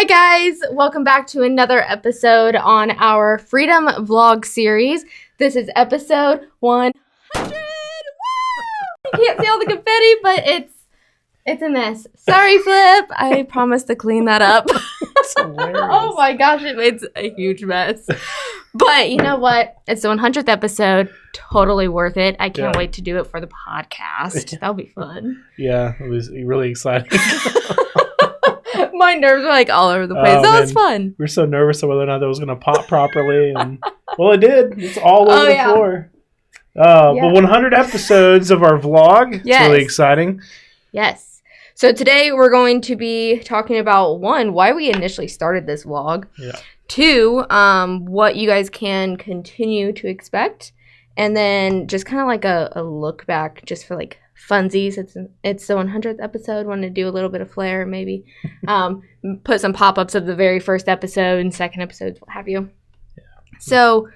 guys, welcome back to another episode on our Freedom Vlog series. This is episode 100. Woo! You can't see all the confetti, but it's a mess. Sorry, Flip. I promised to clean that up. Oh my gosh, it made a huge mess. But you know what? It's the 100th episode. Totally worth it. I can't wait to do it for the podcast. That'll be fun. Yeah, it was really exciting. My nerves were like all over the place. That was fun. We were so nervous of whether or not that was going to pop properly. And well, it did. It's all over the floor. But 100 episodes of our vlog. It's really exciting. Yes. So today we're going to be talking about, one, why we initially started this vlog. Yeah. Two, what you guys can continue to expect. And then just kind of like a look back just for like funsies. It's the 100th episode. Wanted to do a little bit of flair, maybe. Put some pop-ups of the very first episode and second episodes, what have you. Yeah. So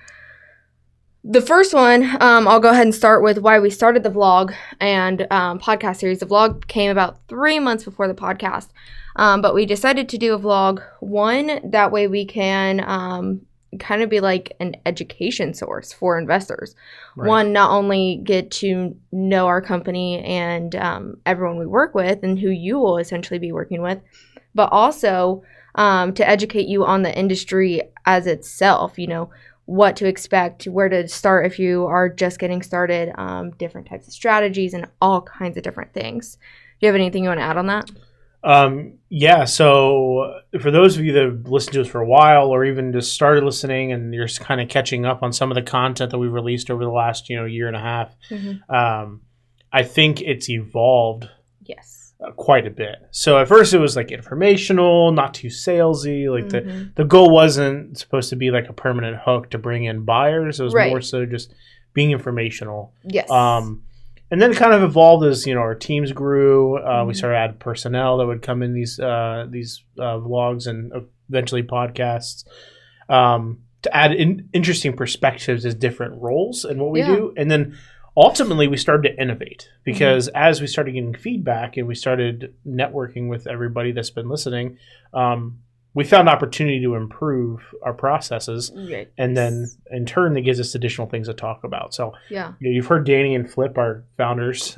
the first one, I'll go ahead and start with why we started the vlog and podcast series. The vlog came about 3 months before the podcast. But we decided to do a vlog. One, that way we can kind of be like an education source for investors. Right. One, not only get to know our company and everyone we work with and who you will essentially be working with, but also to educate you on the industry as itself, you know, what to expect, where to start if you are just getting started, different types of strategies and all kinds of different things. Do you have anything you want to add on that? So for those of you that have listened to us for a while or even just started listening and you're just kind of catching up on some of the content that we've released over the last, year and a half, I think it's evolved quite a bit. So at first it was like informational, not too salesy. Like the goal wasn't supposed to be like a permanent hook to bring in buyers. It was more so just being informational. Yes. And then it kind of evolved as, our teams grew. We started adding personnel that would come in these vlogs and eventually podcasts to add interesting perspectives as different roles in what we do. And then ultimately we started to innovate because as we started getting feedback and we started networking with everybody that's been listening, we found opportunity to improve our processes, and then in turn, that gives us additional things to talk about. So, you've heard Danny and Flip, our founders,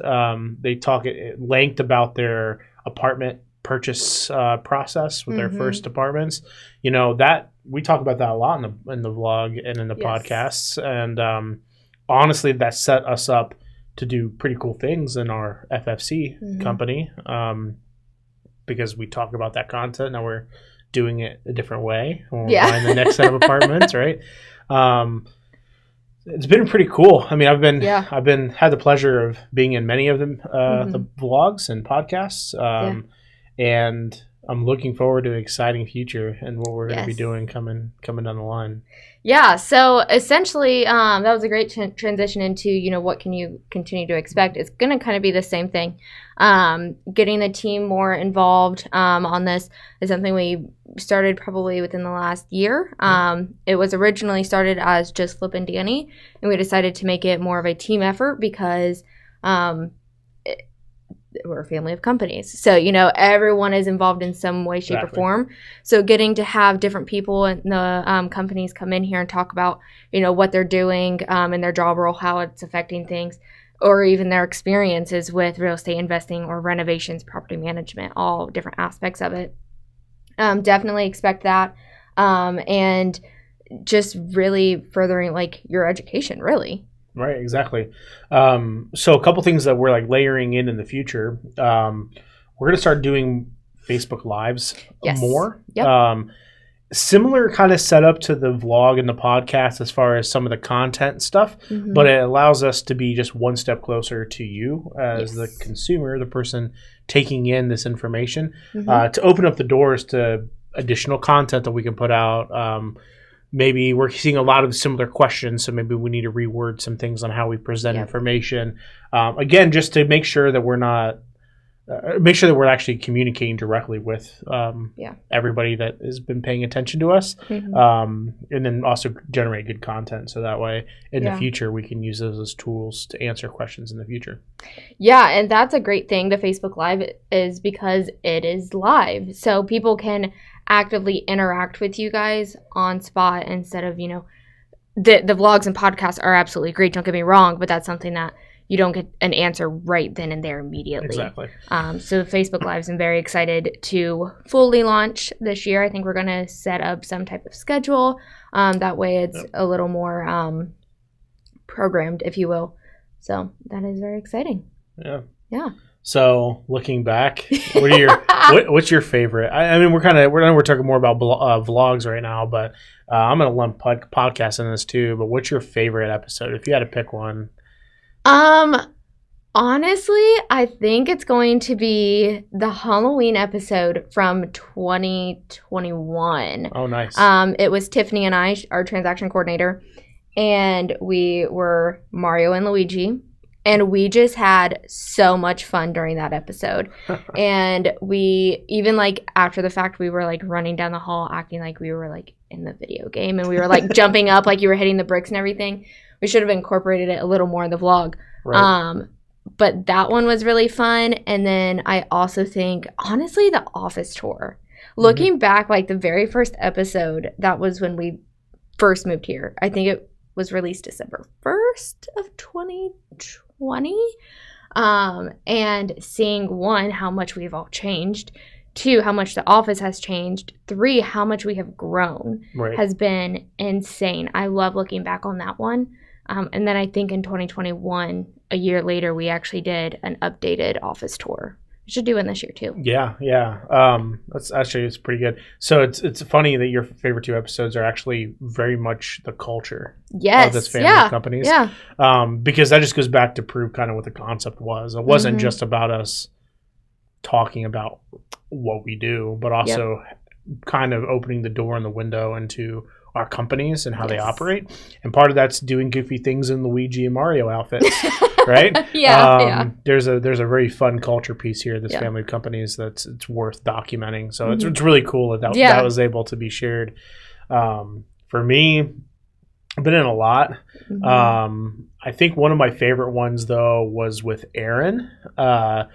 they talk at length about their apartment purchase process with their first apartments. That we talk about that a lot in the vlog and in the podcasts, and honestly, that set us up to do pretty cool things in our FFC company because we talk about that content. Now we're doing it a different way when we're buying the next set of apartments, right? It's been pretty cool. I mean, I've had the pleasure of being in many of them, the vlogs and podcasts, and I'm looking forward to an exciting future and what we're going to be doing coming down the line. Yeah, so essentially, that was a great transition into, what can you continue to expect. It's going to kind of be the same thing. Getting the team more involved on this is something we started probably within the last year. It was originally started as just Flip and Danny, and we decided to make it more of a team effort because we're a family of companies. So, everyone is involved in some way, shape, or form. So getting to have different people in the companies come in here and talk about, what they're doing in their job role, how it's affecting things, or even their experiences with real estate investing or renovations, property management, all different aspects of it. Definitely expect that. And just really furthering like your education, really. Right, exactly. So a couple things that we're like layering in the future. We're going to start doing Facebook Lives more. Yep. Similar kind of setup to the vlog and the podcast as far as some of the content stuff, but it allows us to be just one step closer to you as the consumer, the person taking in this information, to open up the doors to additional content that we can put out. Maybe we're seeing a lot of similar questions, so maybe we need to reword some things on how we present information. Again, just to make sure that we're actually communicating directly with everybody that has been paying attention to us, and then also generate good content. So that way, in the future, we can use those as tools to answer questions in the future. Yeah, and that's a great thing. The Facebook Live is because it is live, so people can actively interact with you guys on spot instead of, the vlogs and podcasts are absolutely great. Don't get me wrong, but that's something that you don't get an answer right then and there immediately. Exactly. So Facebook Lives, I'm very excited to fully launch this year. I think we're going to set up some type of schedule. That way it's a little more programmed, if you will. So that is very exciting. Yeah. Yeah. So looking back, what's your favorite? I mean, we're talking more about vlogs right now, but I'm going to lump podcasts in this too. But what's your favorite episode if you had to pick one? Honestly, I think it's going to be the Halloween episode from 2021. Oh, nice. It was Tiffany and I, our transaction coordinator, and we were Mario and Luigi, and we just had so much fun during that episode. And we, even like after the fact, we were like running down the hall acting like we were like in the video game, and we were like jumping up like you were hitting the bricks and everything. We should have incorporated it a little more in the vlog. Right. But that one was really fun. And then I also think, honestly, the office tour. Looking back, like the very first episode, that was when we first moved here. I think it was released December 1st of 2020. And seeing, 1, how much we've all changed. 2, how much the office has changed. 3, how much we have grown has been insane. I love looking back on that one. And then I think in 2021, a year later, we actually did an updated office tour. We should do one this year too. Yeah. It's pretty good. So it's funny that your favorite 2 episodes are actually very much the culture of this family of companies. Yeah. Because that just goes back to prove kind of what the concept was. It wasn't just about us talking about what we do, but also kind of opening the door and the window into our companies and how they operate. And part of that's doing goofy things in Luigi and Mario outfits, right? There's a very fun culture piece here, this family of companies it's worth documenting. So it's really cool that was able to be shared. For me, I've been in a lot. I think one of my favorite ones though was with Aaron. I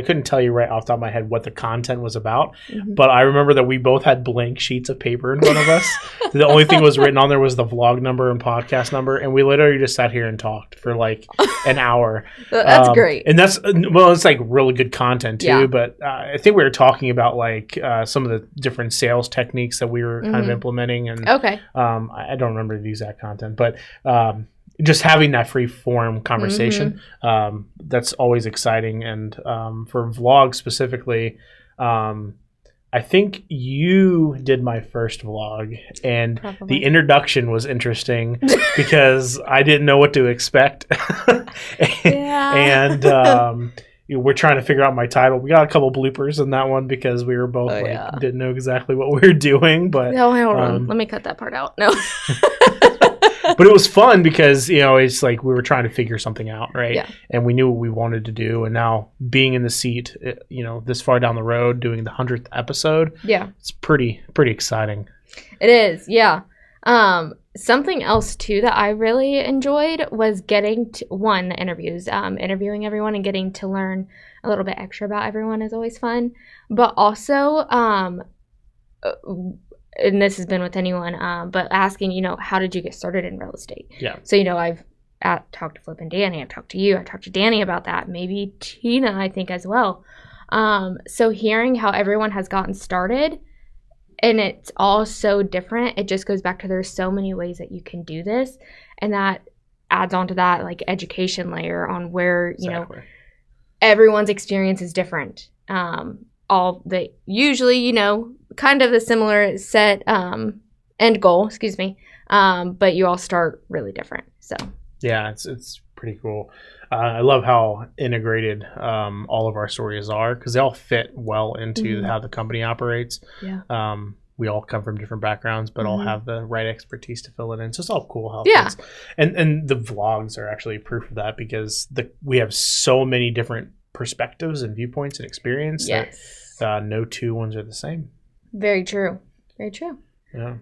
couldn't tell you right off the top of my head what the content was about, but I remember that we both had blank sheets of paper in front of us. The only thing was written on there was the vlog number and podcast number, and we literally just sat here and talked for like an hour. That's great. And it's like really good content too, but I think we were talking about like some of the different sales techniques that we were kind of implementing, and I don't remember the exact content, but just having that free form conversation, that's always exciting. And for vlogs specifically, I think you did my first vlog, and the introduction was interesting because I didn't know what to expect. And we're trying to figure out my title. We got a couple bloopers in that one because we were both didn't know exactly what we were doing. But hold on. Let me cut that part out. No. But it was fun because, it's like we were trying to figure something out, right? Yeah. And we knew what we wanted to do. And now being in the seat, this far down the road, doing the 100th episode, it's pretty exciting. It is, yeah. Something else, too, that I really enjoyed was getting to, the interviews. Interviewing everyone and getting to learn a little bit extra about everyone is always fun. But also, and this has been with anyone, but asking, how did you get started in real estate? Yeah. So, I've talked to Flip and Danny. I've talked to you. I've talked to Danny about that. Maybe Tina, I think, as well. So hearing how everyone has gotten started, and it's all so different, it just goes back to there's so many ways that you can do this. And that adds on to that, like, education layer on where, everyone's experience is different. Usually, kind of a similar set end goal, but you all start really different. So yeah, it's pretty cool. I love how integrated all of our stories are because they all fit well into how the company operates. Yeah. We all come from different backgrounds, but all have the right expertise to fill it in. So it's all cool how it fits. And the vlogs are actually proof of that because we have so many different perspectives and viewpoints and experience that no 2 ones are the same. Very true. Very true. Yeah.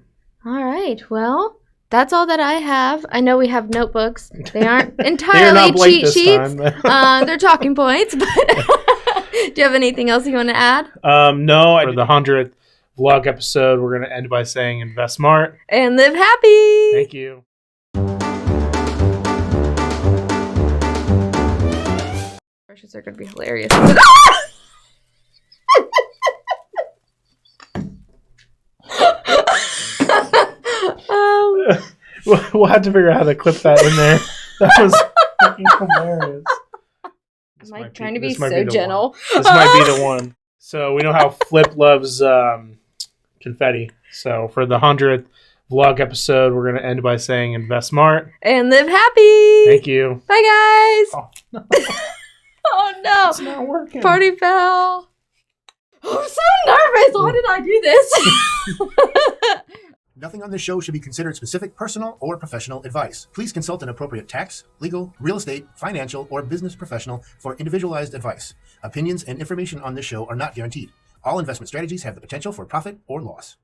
All right. Well, that's all that I have. I know we have notebooks. They aren't entirely cheat sheets. They're talking points. But do you have anything else you want to add? No. For the 100th, vlog episode, we're going to end by saying invest smart. And live happy. Thank you. Questions are going to be hilarious. We'll have to figure out how to clip that in there. That was fucking hilarious. Am I trying to be so gentle? This might be the one. So we know how Flip loves confetti. So for the 100th vlog episode, we're going to end by saying invest smart. And live happy. Thank you. Bye, guys. Oh, no. Oh, no. It's not working. Party foul. I'm so nervous. Why did I do this? Nothing on this show should be considered specific personal or professional advice. Please consult an appropriate tax, legal, real estate, financial, or business professional for individualized advice. Opinions and information on this show are not guaranteed. All investment strategies have the potential for profit or loss.